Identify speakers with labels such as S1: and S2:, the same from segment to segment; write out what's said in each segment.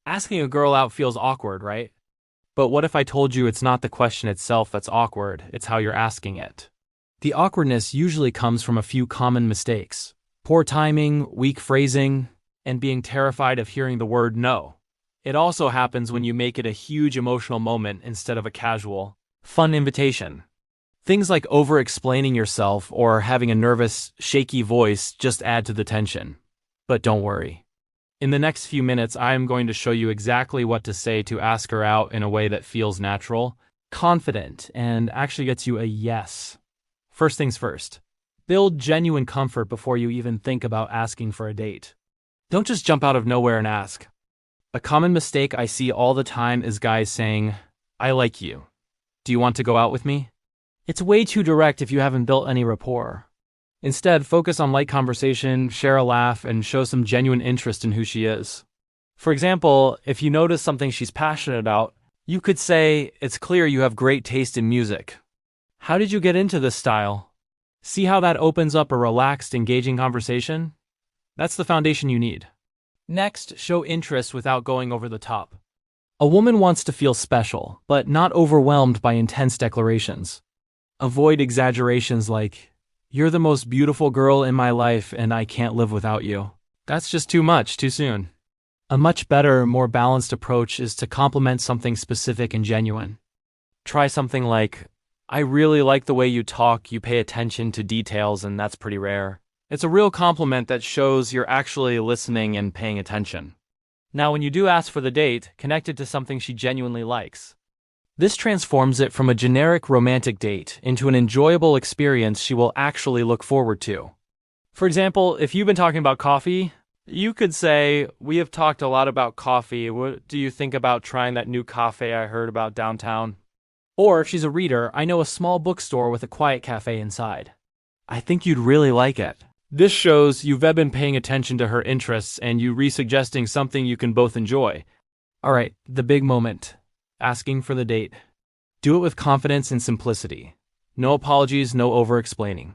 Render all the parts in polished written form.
S1: Asking a girl out feels awkward, right? But what if I told you it's not the question itself that's awkward, it's how you're asking it? The awkwardness usually comes from a few common mistakes: poor timing, weak phrasing, and being terrified of hearing the word no. It also happens when you make it a huge emotional moment instead of a casual, fun invitation. Things like over-explaining yourself or having a nervous, shaky voice just add to the tension. But don't worry. In the next few minutes, I am going to show you exactly what to say to ask her out in a way that feels natural, confident, and actually gets you a yes. First things first, build genuine comfort before you even think about asking for a date. Don't just jump out of nowhere and ask. A common mistake I see all the time is guys saying, "I like you. Do you want to go out with me?" It's way too direct if you haven't built any rapport. Instead, focus on light conversation, share a laugh, and show some genuine interest in who she is. For example, if you notice something she's passionate about, you could say, "It's clear you have great taste in music. How did you get into this style?" See how that opens up a relaxed, engaging conversation? That's the foundation you need. Next, show interest without going over the top. A woman wants to feel special, but not overwhelmed by intense declarations. Avoid exaggerations like, "You're the most beautiful girl in my life and I can't live without you." That's just too much, too soon. A much better, more balanced approach is to compliment something specific and genuine. Try something like, "I really like the way you talk, you pay attention to details, and that's pretty rare." It's a real compliment that shows you're actually listening and paying attention. Now, when you do ask for the date, connect it to something she genuinely likes. This transforms it from a generic romantic date into an enjoyable experience she will actually look forward to. For example, if you've been talking about coffee, you could say, "We have talked a lot about coffee. What do you think about trying that new cafe I heard about downtown?" Or if she's a reader, "I know a small bookstore with a quiet cafe inside. I think you'd really like it." This shows you've been paying attention to her interests and you resuggesting something you can both enjoy. Alright, the big moment. Asking for the date. Do it with confidence and simplicity. No apologies, no over-explaining.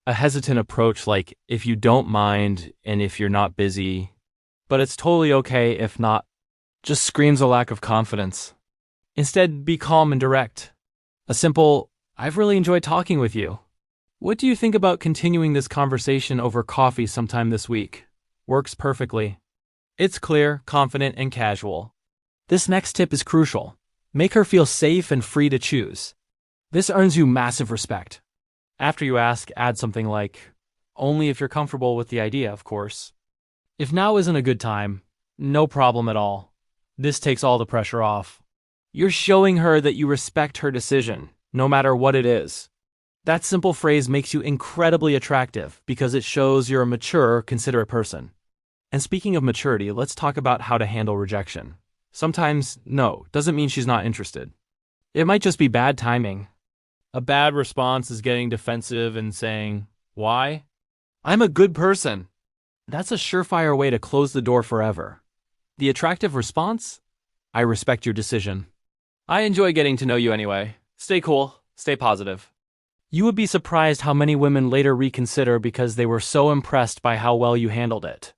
S1: A hesitant approach like, "If you don't mind and if you're not busy, but it's totally okay if not," just screams a lack of confidence. Instead, be calm and direct. A simple, "I've really enjoyed talking with you. What do you think about continuing this conversation over coffee sometime this week?" Works perfectly. It's clear, confident, and casual. This next tip is crucial. Make her feel safe and free to choose. This earns you massive respect. After you ask, add something like, "Only if you're comfortable with the idea, of course." If now isn't a good time, no problem at all. This takes all the pressure off. You're showing her that you respect her decision, no matter what it is. That simple phrase makes you incredibly attractive because it shows you're a mature, considerate person. And speaking of maturity, let's talk about how to handle rejection. Sometimes, no doesn't mean she's not interested. It might just be bad timing. A bad response is getting defensive and saying, "Why? I'm a good person." That's a surefire way to close the door forever. The attractive response? "I respect your decision. I enjoy getting to know you anyway. Stay cool, stay positive." You would be surprised how many women later reconsider because they were so impressed by how well you handled it.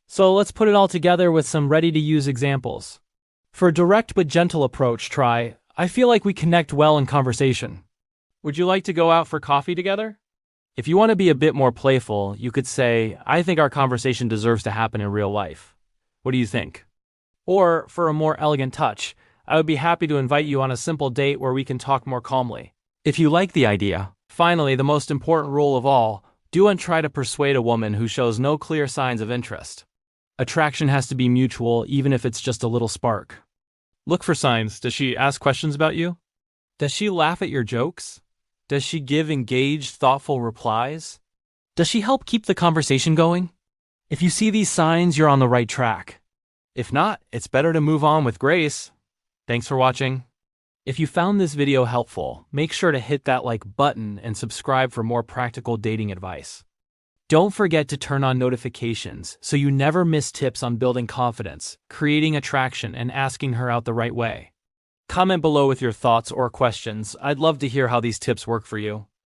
S1: So let's put it all together with some ready-to-use examples. For a direct but gentle approach, try, "I feel like we connect well in conversation. Would you like to go out for coffee together?" If you want to be a bit more playful, you could say, "I think our conversation deserves to happen in real life. What do you think?" Or, for a more elegant touch, "I would be happy to invite you on a simple date where we can talk more calmly." If you like the idea. Finally, the most important rule of all, don't try to persuade a woman who shows no clear signs of interest. Attraction has to be mutual, even if it's just a little spark. Look for signs. Does she ask questions about you? Does she laugh at your jokes? Does she give engaged, thoughtful replies? Does she help keep the conversation going? If you see these signs, you're on the right track. If not, it's better to move on with grace. Thanks for watching. If you found this video helpful, make sure to hit that like button and subscribe for more practical dating advice. Don't forget to turn on notifications so you never miss tips on building confidence, creating attraction, and asking her out the right way. Comment below with your thoughts or questions. I'd love to hear how these tips work for you.